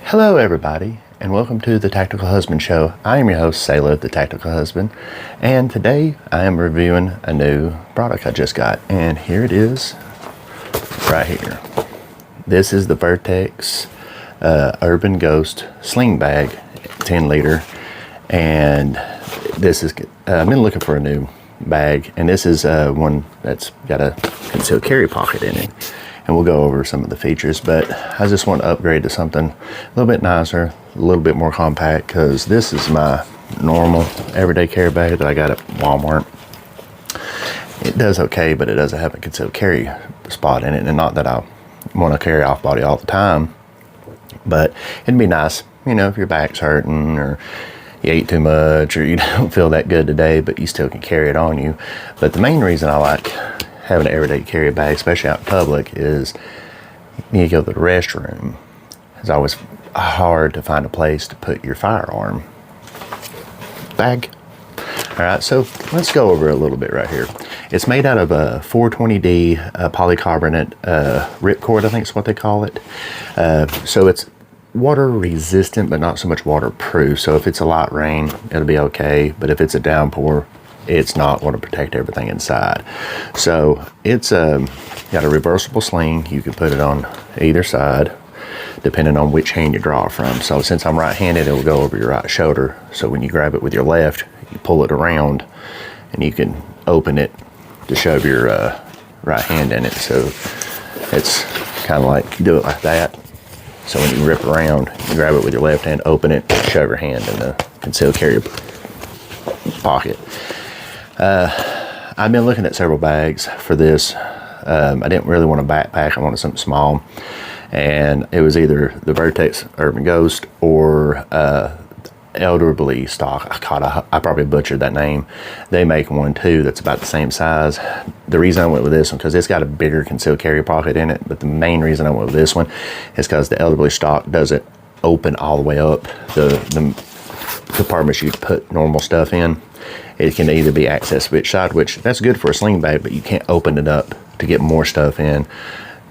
Hello everybody, and welcome to the Tactical Husband Show. I am your host, Saylo, the Tactical Husband, and today I am reviewing a new product I just got, and here it is, right here. This is the Vertx Urban Ghost Sling Bag, 10 liter, and this is, I've been looking for a new bag, and this is one that's got a concealed carry pocket in it. And we'll go over some of the features, but I just want to upgrade to something a little bit nicer, a little bit more compact, because this is my normal everyday carry bag that I got at Walmart. It does okay, but it doesn't have a concealed carry spot in it, and not that I want to carry off body all the time, but it'd be nice, you know, if your back's hurting or you ate too much or you don't feel that good today, but you still can carry it on you. But the main reason I like having an everyday carry bag, especially out in public, is you go to the restroom. It's always hard to find a place to put your firearm bag. All right, so let's go over a little bit right here. It's made out of a 420D polycarbonate ripcord, I think is what they call it. So it's water resistant, but not so much waterproof. So if it's a light rain, it'll be okay. But if it's a downpour, it's not going to protect everything inside. So it's got a reversible sling. You can put it on either side depending on which hand you draw from. So since I'm right-handed, it will go over your right shoulder. So when you grab it with your left, you pull it around and you can open it to shove your right hand in it. So it's kind of like, you do it like that. So when you rip around, you grab it with your left hand, open it, shove your hand in the concealed carry pocket. I've been looking at several bags for this. I didn't really want a backpack. I wanted something small, and it was either the Vertx Urban Ghost or Elderly Stock. I probably butchered that name. They make one too that's about the same size. The reason I went with this one, because it's got a bigger concealed carry pocket in it, but the main reason I went with this one is because the Elderly Stock doesn't open all the way up. The compartments you put normal stuff in, it can either be accessed which side, which that's good for a sling bag, but you can't open it up to get more stuff in.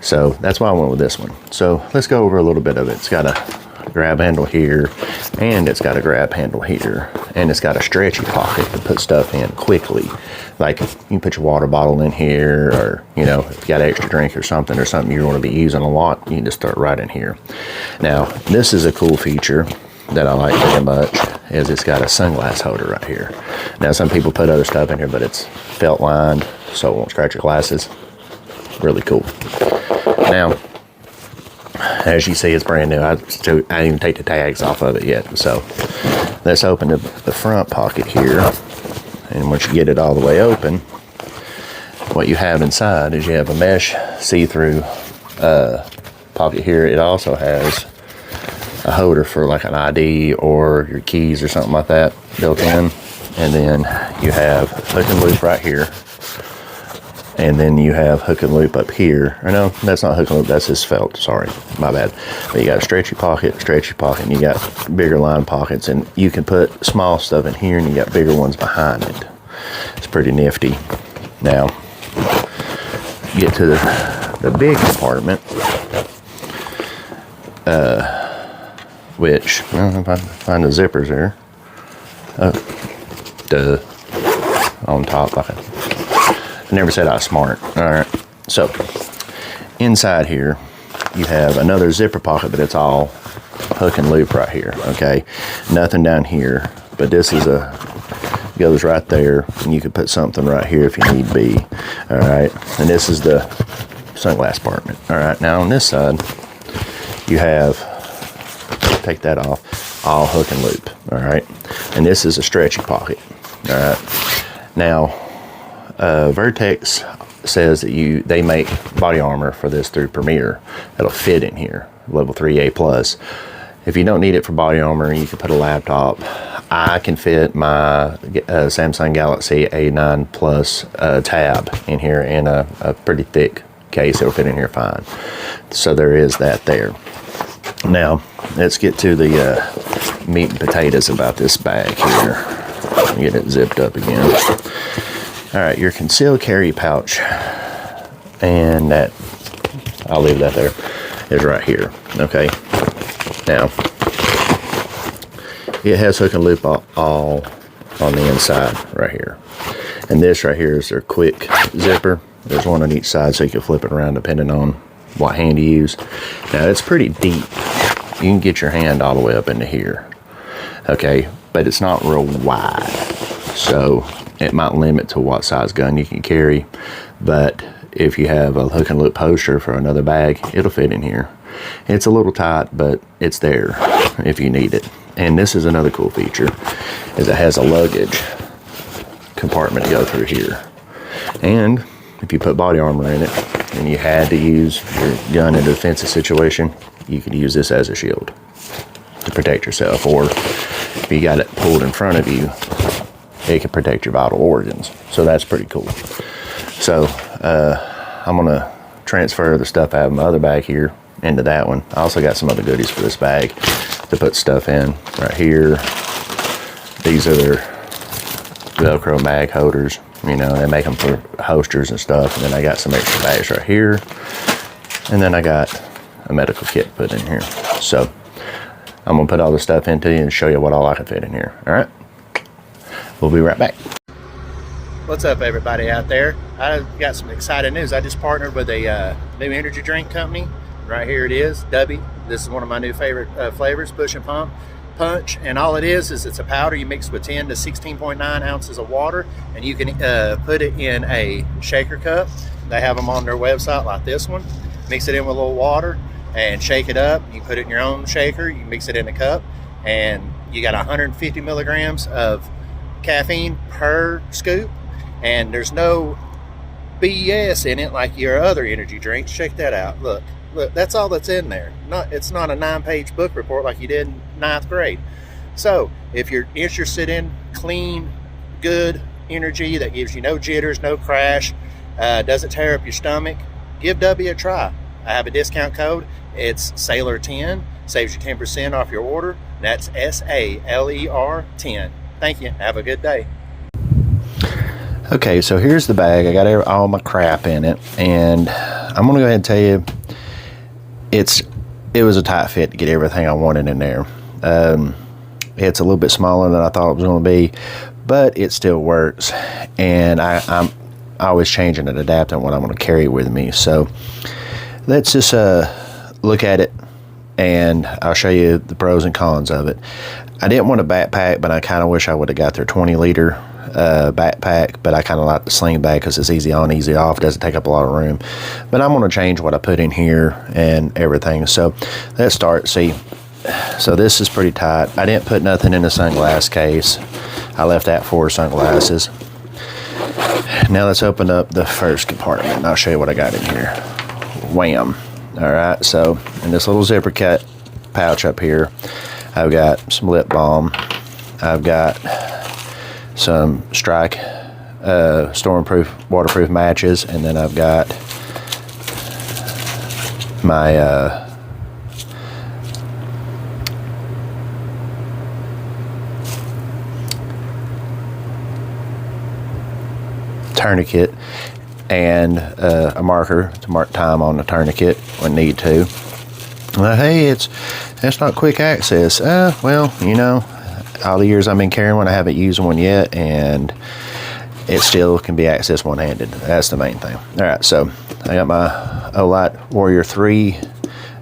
So that's why I went with this one. So let's go over a little bit of it. It's got a grab handle here, and it's got a grab handle here, and it's got a stretchy pocket to put stuff in quickly. Like you can put your water bottle in here, or you know, if you got extra drink or something you're going to be using a lot, you can just start right in here. Now this is a cool feature that I like very much, is it's got a sunglass holder right here. Now some people put other stuff in here, but it's felt lined so it won't scratch your glasses. Really cool. Now as you see, it's brand new. I didn't even take the tags off of it yet. So let's open the front pocket here, and once you get it all the way open, what you have inside is you have a mesh see-through pocket here. It also has a holder for like an ID or your keys or something like that built in. And then you have hook and loop right here. And then you have hook and loop up here. Or no, that's not hook and loop, that's just felt, sorry, my bad. But you got a stretchy pocket, and you got bigger line pockets, and you can put small stuff in here and you got bigger ones behind it. It's pretty nifty. Now, get to the big compartment. Which, well, if I find the zippers there, on top. I never said I was smart. All right, so inside here you have another zipper pocket, but it's all hook and loop right here. Okay, nothing down here, but this is goes right there, and you could put something right here if you need be. All right, and this is the sunglass compartment. All right, now on this side you have, take that off, all hook and loop. All right, and this is a stretchy pocket. All right, now Vertx says that they make body armor for this through Premier that'll fit in here, level 3A plus. If you don't need it for body armor, you can put a laptop. I can fit my Samsung Galaxy A9 Plus tab in here in a pretty thick case. It'll fit in here fine. So there is that there. Now let's get to the meat and potatoes about this bag here. Get it zipped up again. All right, your concealed carry pouch, and that, I'll leave that there, is right here, okay? Now, it has hook and loop all on the inside right here. And this right here is their quick zipper. There's one on each side so you can flip it around depending on what hand you use. Now, it's pretty deep. You can get your hand all the way up into here. Okay, but it's not real wide. So it might limit to what size gun you can carry. But if you have a hook and loop holster for another bag, it'll fit in here. It's a little tight, but it's there if you need it. And this is another cool feature, is it has a luggage compartment to go through here. And if you put body armor in it and you had to use your gun in a defensive situation, you could use this as a shield to protect yourself. Or if you got it pulled in front of you, it can protect your vital organs. So that's pretty cool. So I'm gonna transfer the stuff out of my other bag here into that one. I also got some other goodies for this bag to put stuff in right here. These are their Velcro mag holders. You know, they make them for holsters and stuff. And then I got some extra bags right here. And then I got a medical kit put in here. So I'm gonna put all the stuff into you and show you what all I can fit in here. All right, we'll be right back. What's up, everybody out there? I got some exciting news. I just partnered with a new energy drink company. Right here it is, Dubby. This is one of my new favorite flavors, Push and Punch. And all it is it's a powder you mix with 10 to 16.9 ounces of water, and you can put it in a shaker cup. They have them on their website like this one. Mix it in with a little water and shake it up. You put it in your own shaker, you mix it in a cup, and you got 150 milligrams of caffeine per scoop, and there's no BS in it like your other energy drinks. Check that out. Look, that's all that's in there. It's not a 9-page book report like you did in 9th grade. So if you're interested in clean, good energy that gives you no jitters, no crash, doesn't tear up your stomach, give W a try. I have a discount code. It's Sailor10. Saves you 10% off your order. That's SALER 10. Thank you. Have a good day. Okay, so here's the bag. I got all my crap in it, and I'm gonna go ahead and tell you, it was a tight fit to get everything I wanted in there. It's a little bit smaller than I thought it was going to be, but it still works. And I'm always changing and adapting what I'm going to carry with me. So let's just look at it, and I'll show you the pros and cons of it. I didn't want a backpack, but I kind of wish I would have got their 20-liter backpack, but I kind of like the Sling bag because it's easy on, easy off, doesn't take up a lot of room. But I'm going to change what I put in here and everything. So let's start. See, so this is pretty tight. I didn't put nothing in the sunglass case. I left that for sunglasses. Now let's open up the first compartment and I'll show you what I got in here. Wham. All right, so in this little zipper cut pouch up here, I've got some lip balm. I've got some Strike stormproof, waterproof matches, and then I've got my tourniquet and a marker to mark time on the tourniquet when need to. Well, hey, that's not quick access. Well, you know, all the years I've been carrying one, I haven't used one yet, and it still can be accessed one-handed. That's the main thing. All right, so I got my Olight Warrior 3,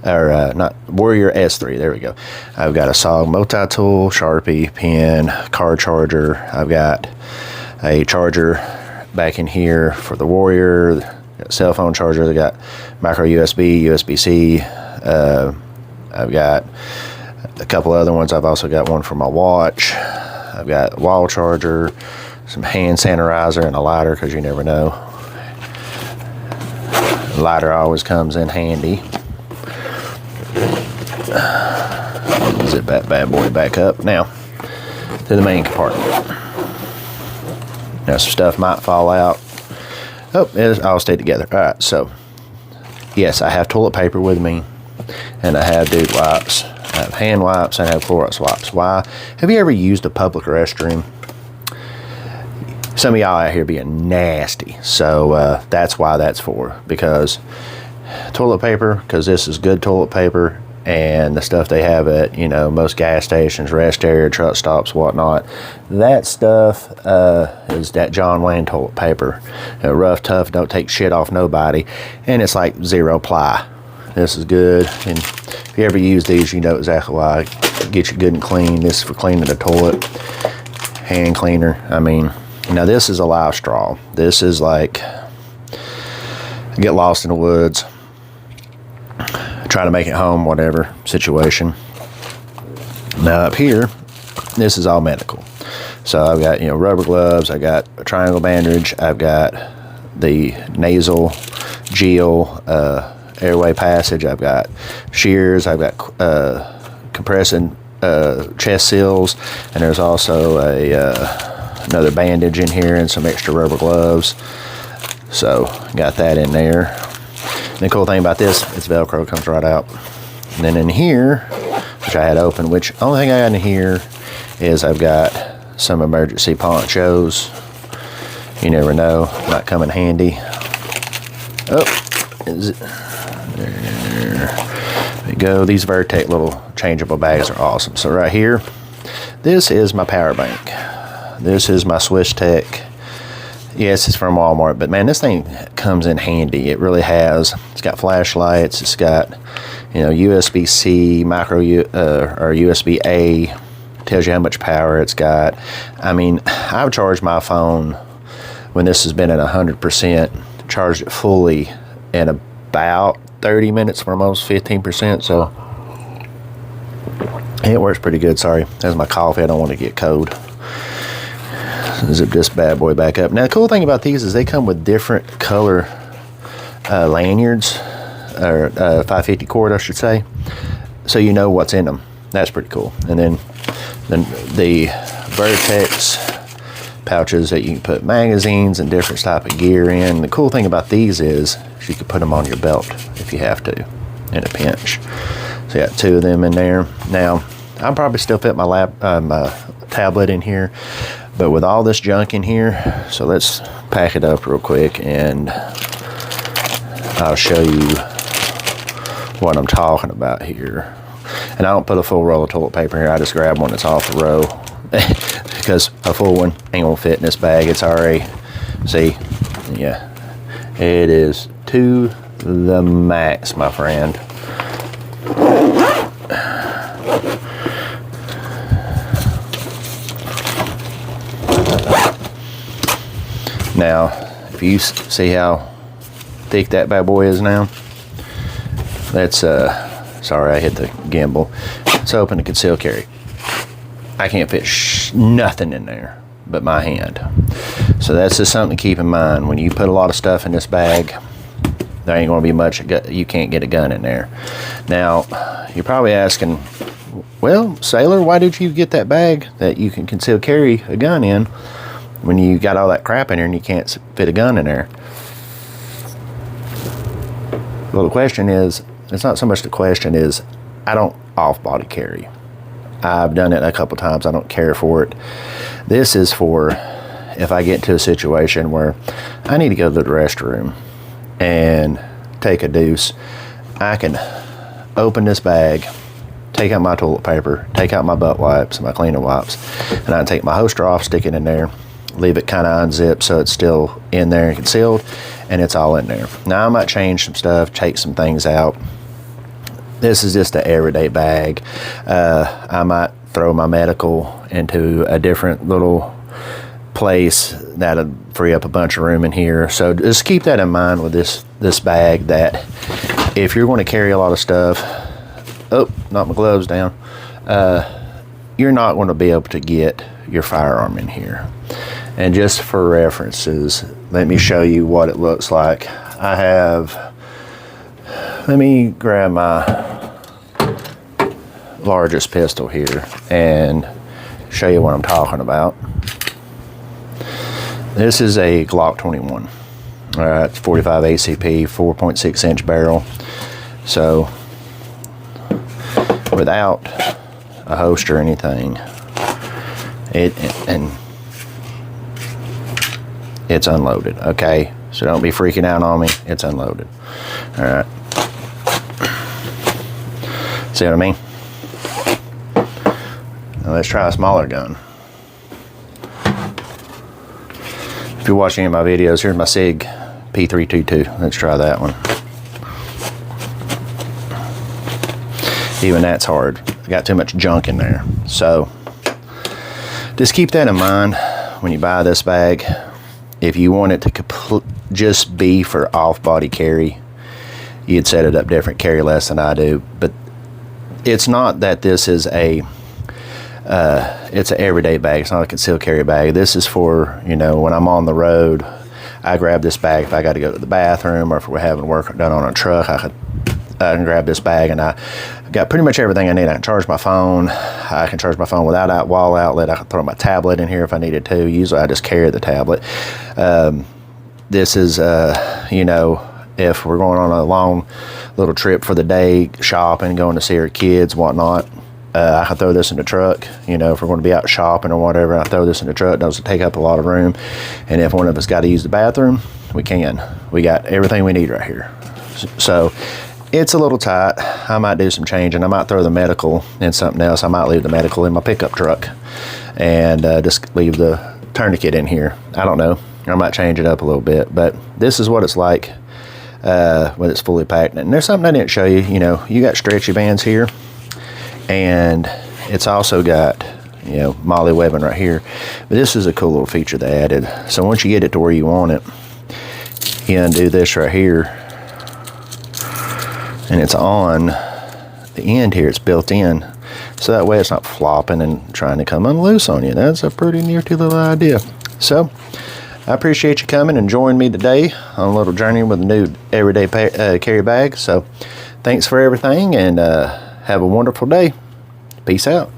or not Warrior S3. There we go. I've got a SOG multi-tool, Sharpie, pen, car charger. I've got a charger back in here for the Warrior. Got cell phone charger. I got micro USB, USB-C. I've got a couple other ones. I've also got one for my watch. I've got a wall charger, some hand sanitizer, and a lighter, because you never know. A lighter always comes in handy. Zip that bad boy back up. Now to the main compartment. Now some stuff might fall out. Oh, it'll all stay together. All right, so yes, I have toilet paper with me, and I have dude wipes. I have hand wipes, and I have Clorox wipes. Why? Have you ever used a public restroom? Some of y'all out here being nasty, so that's why that's for. Because toilet paper, because this is good toilet paper, and the stuff they have at, you know, most gas stations, rest area, truck stops, whatnot. That stuff is that John Wayne toilet paper. Rough, tough, don't take shit off nobody, and it's like 0 ply. This is good, and if you ever use these, you know exactly why. Get you good and clean. This is for cleaning the toilet, hand cleaner. I mean, now this is a live straw. This is like, get lost in the woods, try to make it home, whatever situation. Now up here, this is all medical. So I've got, you know, rubber gloves, I got a triangle bandage, I've got the nasal gel, airway passage, I've got shears, I've got compressing chest seals, and there's also a another bandage in here and some extra rubber gloves. So got that in there. And the cool thing about this, it's Velcro, comes right out. And then in here, which I had open, which only thing I got in here is I've got some emergency ponchos. You never know, might come in handy. Oh, is it? There we go. These Vertx little changeable bags are awesome. So right here, this is my power bank. This is my Swiss Tech. Yes, it's from Walmart, but man, this thing comes in handy. It really has. It's got flashlights. It's got, you know, USB-C, micro or USB-A. Tells you how much power it's got. I mean, I've charged my phone when this has been at 100%. Charged it fully in about 30 minutes, for almost 15%. So it works pretty good. Sorry, that's my coffee. I don't want to get cold. Zip this bad boy back up. Now the cool thing about these is they come with different color lanyards, or 550 cord I should say, so you know what's in them. That's pretty cool. And then the Vertx pouches that you can put magazines and different type of gear in. The cool thing about these is you can put them on your belt if you have to in a pinch. So I got 2 of them in there. Now I'll probably still fit my my tablet in here, but with all this junk in here, so let's pack it up real quick and I'll show you what I'm talking about here. And I don't put a full roll of toilet paper here. I just grab one that's off the row because a full one ain't gonna fit in this bag. It's already, see, yeah, it is to the max, my friend. Now, if you see how thick that bad boy is now, that's, sorry, I hit the gimbal. It's open to conceal carry. I can't fit nothing in there but my hand. So that's just something to keep in mind. When you put a lot of stuff in this bag, there ain't gonna be much, you can't get a gun in there. Now, you're probably asking, well, Sailor, why did you get that bag that you can conceal carry a gun in when you got all that crap in there and you can't fit a gun in there? Well, the question is, it's not so much the question is, I don't off-body carry. I've done it a couple times. I don't care for it. This is for if I get into a situation where I need to go to the restroom and take a deuce. I can open this bag, take out my toilet paper, take out my butt wipes, my cleaner wipes, and I can take my holster off, stick it in there, leave it kind of unzipped so it's still in there and concealed, and it's all in there. Now I might change some stuff, take some things out. This is just an everyday bag. I might throw my medical into a different little place that'll free up a bunch of room in here. So just keep that in mind with this bag, that if you're going to carry a lot of stuff, oh, knocked my gloves down, you're not going to be able to get your firearm in here. And just for references, let me show you what it looks like. I have, let me grab my largest pistol here and show you what I'm talking about. This is a Glock 21. All right, it's 45 ACP, 4.6 inch barrel. So without a holster or anything, and it's unloaded. Okay, so don't be freaking out on me. It's unloaded. All right. See what I mean? Now let's try a smaller gun. If you're watching any of my videos, here's my SIG P322. Let's try that one. Even that's hard. I got too much junk in there. So just keep that in mind when you buy this bag. If you want it to just be for off-body carry, you'd set it up different, carry less than I do. But it's not that this is it's an everyday bag. It's not a concealed carry bag. This is for, you know, when I'm on the road, I grab this bag if I got to go to the bathroom, or if we're having work done on a truck, I can grab this bag, and I got pretty much everything I need. I can charge my phone. I can charge my phone without that wall outlet. I can throw my tablet in here if I needed to. Usually I just carry the tablet. This is, you know, if we're going on a long little trip for the day, shopping, going to see our kids, whatnot, I can throw this in the truck. You know, if we're going to be out shopping or whatever, I throw this in the truck. It doesn't take up a lot of room. And if one of us got to use the bathroom, we can. We got everything we need right here. So it's a little tight. I might do some changing. I might throw the medical in something else. I might leave the medical in my pickup truck and just leave the tourniquet in here. I don't know. I might change it up a little bit, but this is what it's like when it's fully packed. And there's something I didn't show you. You know, you got stretchy bands here, and it's also got, you know, molly webbing right here. But this is a cool little feature they added. So once you get it to where you want it, you undo this right here, and it's on the end here. It's built in, so that way it's not flopping and trying to come unloose on you. That's a pretty nifty little idea. So I appreciate you coming and joining me today on a little journey with a new everyday carry bag. So thanks for everything, and have a wonderful day. Peace out.